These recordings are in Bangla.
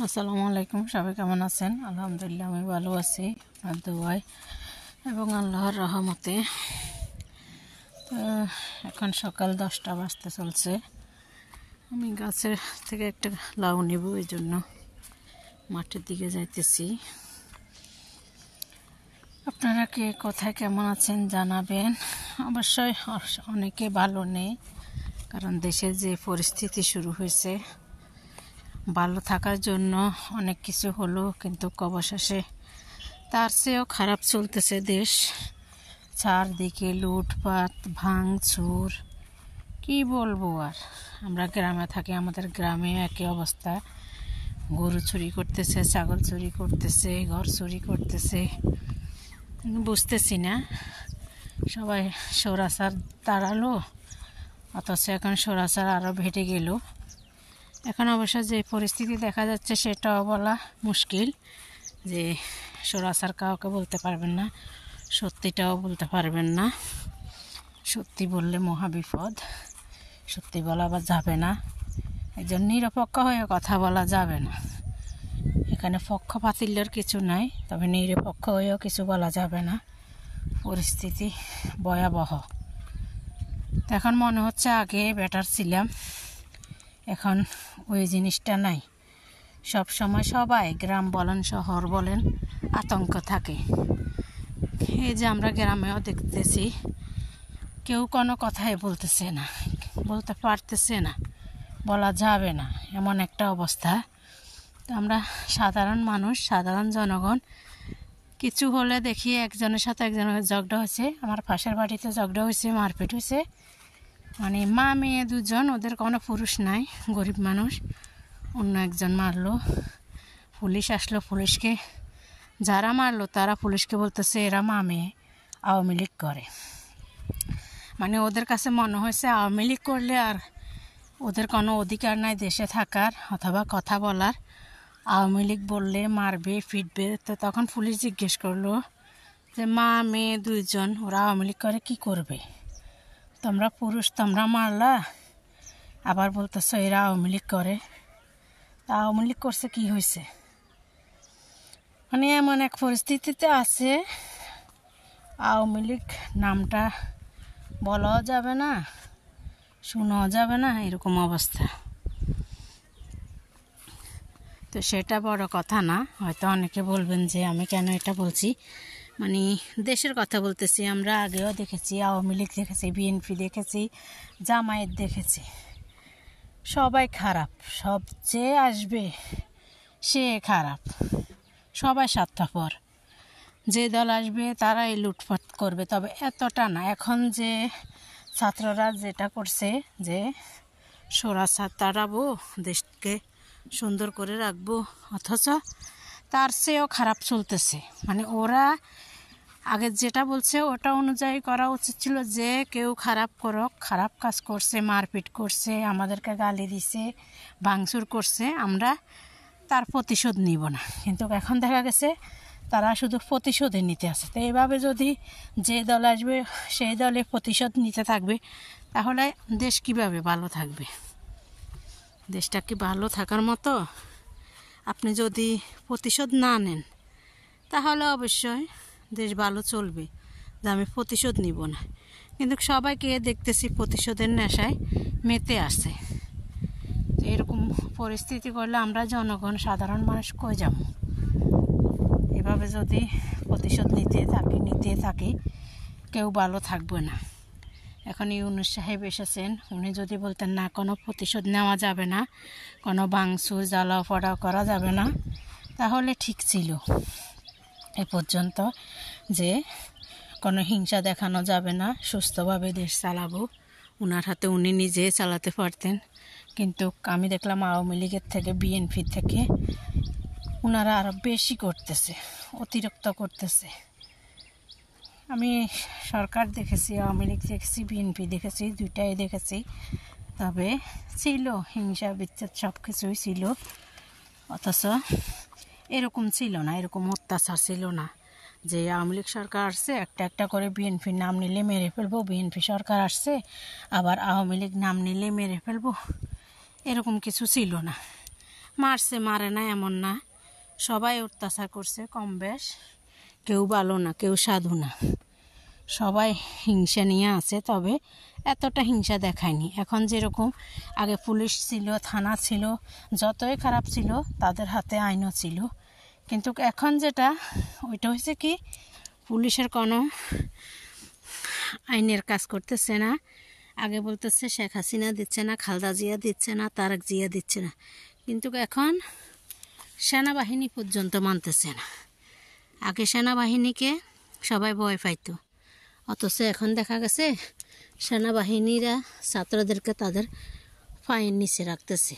আসসালামু আলাইকুম, সবাই কেমন আছেন? আলহামদুলিল্লাহ আমি ভালো আছি আপনার দোয়ায় এবং আল্লাহর রহমতে। তো এখন সকাল 10টা বাজতে চলছে। আমি গাছের থেকে একটা লাউ নেব, এই জন্য মাঠের দিকে যাইতেছি। আপনারা কে কোথায় কেমন আছেন জানাবেন। অবশ্যই অনেকে ভালো নেই, কারণ দেশের যে পরিস্থিতি শুরু হয়েছে, ভালো থাকার জন্য অনেক কিছু হলো, কিন্তু অবশেষে তার চেয়েও খারাপ চলতেছে দেশ। চারদিকে লুটপাট, ভাঙচুর, কি বলবো আর। আমরা গ্রামে থাকি, আমাদের গ্রামে একই অবস্থা। গরু চুরি করতেছে, ছাগল চুরি করতেছে, ঘর চুরি করতেছে। বুঝতেছি না, সবাই স্বৈরাচার দাঁড়ালো, অথচ এখন স্বৈরাচার আরও বেড়ে গেল। এখন অবশ্য যে পরিস্থিতি দেখা যাচ্ছে সেটাও বলা মুশকিল, যে স্বৈরাচার কাউকে বলতে পারবেন না, সত্যিটাও বলতে পারবেন না। সত্যি বললে মহাবিপদ, সত্যি বলা আবার যাবে না। একজন নিরপেক্ষ হয়ে কথা বলা যাবে না। এখানে পক্ষপাতিল্যের কিছু নাই, তবে নিরপেক্ষ হয়েও কিছু বলা যাবে না। পরিস্থিতি ভয়াবহ। এখন মনে হচ্ছে আগে বেটার ছিলাম, এখন ওই জিনিসটা নাই। সব সময় সবাই, গ্রাম বলেন শহর বলেন, আতঙ্ক থাকে। এই যে আমরা গ্রামেও দেখতেছি, কেউ কোনো কথাই বলতেছে না, বলতে পারতেছে না, বলা যাবে না, এমন একটা অবস্থা। তো আমরা সাধারণ মানুষ, সাধারণ জনগণ, কিছু হলে দেখি একজনের সাথে একজনের ঝগড়া হয়েছে। আমার পাশের বাড়িতে ঝগড়া হয়েছে, মারপিট হয়েছে, মানে মা মেয়ে দুজন, ওদের কোনো পুরুষ নাই, গরিব মানুষ। অন্য একজন মারলো, পুলিশ আসলো, পুলিশকে যারা মারলো তারা পুলিশকে বলতেছে এরা মা মেয়ে আওয়ামী লীগ করে। মানে ওদের কাছে মনে হয়েছে আওয়ামী লীগ করলে আর ওদের কোনো অধিকার নাই দেশে থাকার অথবা কথা বলার। আওয়ামী লীগ বললে মারবে, ফিটবে। তো তখন পুলিশ জিজ্ঞেস করলো যে মা মেয়ে দুইজন, ওরা আওয়ামী লীগ করে কি করবে? তোমরা পুরুষ, তোমরা মারলা, আবার বলতেছো এরা আওয়ামী লীগ করে। তা আওয়ামী লীগ করছে কি হয়েছে? মানে এমন এক পরিস্থিতিতে আছে, আওয়ামী লীগ নামটা বলাও যাবে না, শোনাও যাবে না, এরকম অবস্থা। তো সেটা বড় কথা না। হয়তো অনেকে বলবেন যে আমি কেন এটা বলছি, মানে দেশের কথা বলতেছি। আমরা আগেও দেখেছি, আওয়ামী লীগ দেখেছি, বিএনপি দেখেছি, জামায়াত দেখেছি। সবাই খারাপ, সব যে আসবে সে খারাপ, সবাই স্বার্থপর। যে দল আসবে তারাই লুটপাট করবে, তবে এতটা না। এখন যে ছাত্ররা যেটা করছে, যে স্বৈরাচার তাড়াবো, দেশকে সুন্দর করে রাখবো, অথচ তার চেয়েও খারাপ চলতেছে। মানে ওরা আগে যেটা বলছে ওটা অনুযায়ী করা উচিত ছিল। যে কেউ খারাপ করুক, খারাপ কাজ করছে, মারপিট করছে, আমাদেরকে গালি দিছে, ভাঙচুর করছে, আমরা তার প্রতিশোধ নিব না। কিন্তু এখন দেখা গেছে তারা শুধু প্রতিশোধে নিতে আসে। তো এইভাবে যদি যে দল আসবে সেই দলে প্রতিশোধ নিতে থাকবে, তাহলে দেশ কিভাবে ভালো থাকবে? দেশটা কি ভালো থাকার মতো? আপনি যদি প্রতিশোধ না নেন তাহলে অবশ্যই দেশ ভালো চলবে, যে আমি প্রতিশোধ নিব না। কিন্তু সবাইকে দেখতেছি প্রতিশোধের নেশায় মেতে আসে। এরকম পরিস্থিতি করলে আমরা জনগণ, সাধারণ মানুষ কই যাব? এভাবে যদি প্রতিশোধ নিতে থাকি কেউ ভালো থাকবে না। এখন ইউনূস সাহেব এসেছেন, উনি যদি বলতেন না কোনো প্রতিশোধ নেওয়া যাবে না, কোনো ভাঙচুর জ্বালাও পোড়াও করা যাবে না, তাহলে ঠিক ছিল। এ পর্যন্ত যে কোনো হিংসা দেখানো যাবে না, সুস্থভাবে দেশ চালাবো, ওনার হাতে উনি নিজে চালাতে পারতেন। কিন্তু আমি দেখলাম আওয়ামী লীগের থেকে, বিএনপি থেকে ওনারা আরও বেশি করতেছে, অতিরিক্ত করতেছে। আমি সরকার দেখেছি, আওয়ামী লীগ দেখেছি, বিএনপি দেখেছি, দুইটাই দেখেছি। তবে ছিল হিংসা বিচ্ছেদ, সব কিছুই ছিল, অথচ এরকম ছিল না, এরকম অত্যাচার ছিল না। যে আওয়ামী লীগ সরকার আসছে, একটা একটা করে বিএনপির নাম নিলে মেরে ফেলবো, বিএনপি সরকার আসছে আবার আওয়ামী লীগ নাম নিলে মেরে ফেলবো, এরকম কিছু ছিল না। মারছে মারে না এমন না, সবাই অত্যাচার করছে কম বেশ, কেউ ভালো না কেউ সাধু না, সবাই হিংসা নিয়ে আছে। তবে এতটা হিংসা দেখায়নি। এখন যেরকম আগে পুলিশ ছিল, থানা ছিল, যতই খারাপ ছিল তাদের হাতে আইনও ছিল, কিন্তু এখন যেটা ওইটা হয়েছে কি, পুলিশের কোনো আইনের কাজ করতেছে না। আগে বলতেছে শেখ হাসিনা দিচ্ছে না, খালেদা জিয়া দিচ্ছে না, তারেক জিয়া দিচ্ছে না, কিন্তু এখন সেনাবাহিনী পর্যন্ত মানতেছে না। আগে সেনাবাহিনীকে সবাই ভয় পাইতো, অথচ এখন দেখা গেছে সেনাবাহিনীরা ছাত্রদেরকে তাদের পায়ের নিচে রাখতেছে।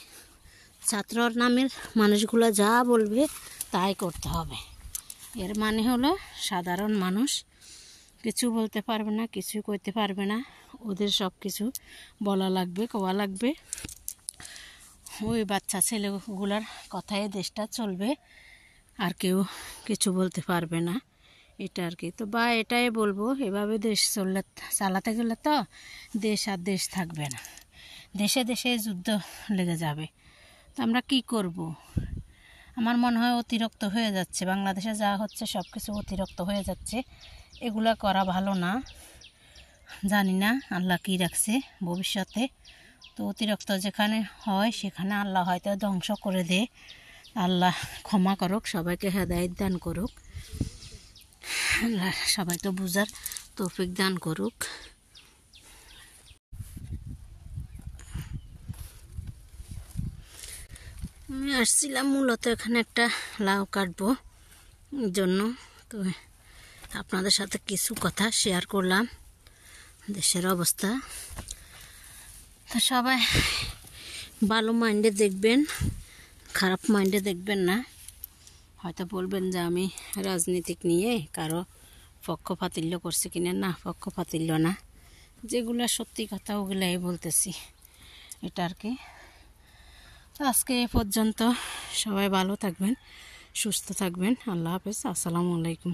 ছাত্রর নামের মানুষগুলো যা বলবে তাই করতে হবে। এর মানে হলো সাধারণ মানুষ কিছু বলতে পারবে না, কিছু করতে পারবে না, ওদের সব কিছু বলা লাগবে, কোয়া লাগবে। ওই বাচ্চা ছেলেগুলার কথায় দেশটা চলবে, আর কেউ কিছু বলতে পারবে না, এটা আর কি। তো বা এটাই বলবো, এভাবে দেশ চালাতে গেলে তো দেশ আর দেশ থাকবে না, দেশে দেশে যুদ্ধ লেগে যাবে। তো আমরা কি করব? আমার মনে হয় অতিরিক্ত হয়ে যাচ্ছে, বাংলাদেশে যা হচ্ছে সব কিছু অতিরিক্ত হয়ে যাচ্ছে, এগুলা করা ভালো না। জানি না আল্লাহ কী রাখছে ভবিষ্যতে। তো অতিরিক্ত যেখানে হয় সেখানে আল্লাহ হয়তো ধ্বংস করে দেয়। আল্লাহ ক্ষমা করুক, সবাইকে হেদায়েত দান করুক, আল্লাহ সবাইকে বুঝার তৌফিক দান করুক। আমি আসছিলাম মূলত এখানে একটা লাউ কাটবো জন্য, তো আপনাদের সাথে কিছু কথা শেয়ার করলাম দেশের অবস্থা। তো সবাই ভালো মাইন্ডে দেখবেন, খারাপ মাইন্ডে দেখবেন না। হয়তো বলবেন যে আমি রাজনীতিক নিয়ে কারো পক্ষপাতিল্য করছি কিনা, না, পক্ষপাতিল্য না, যেগুলো সত্যি কথা ওগুলাই বলতেছি, এটা আর কি। তো আজকে এ পর্যন্ত, সবাই ভালো থাকবেন, সুস্থ থাকবেন। আল্লাহ হাফেজ, আসসালামু আলাইকুম।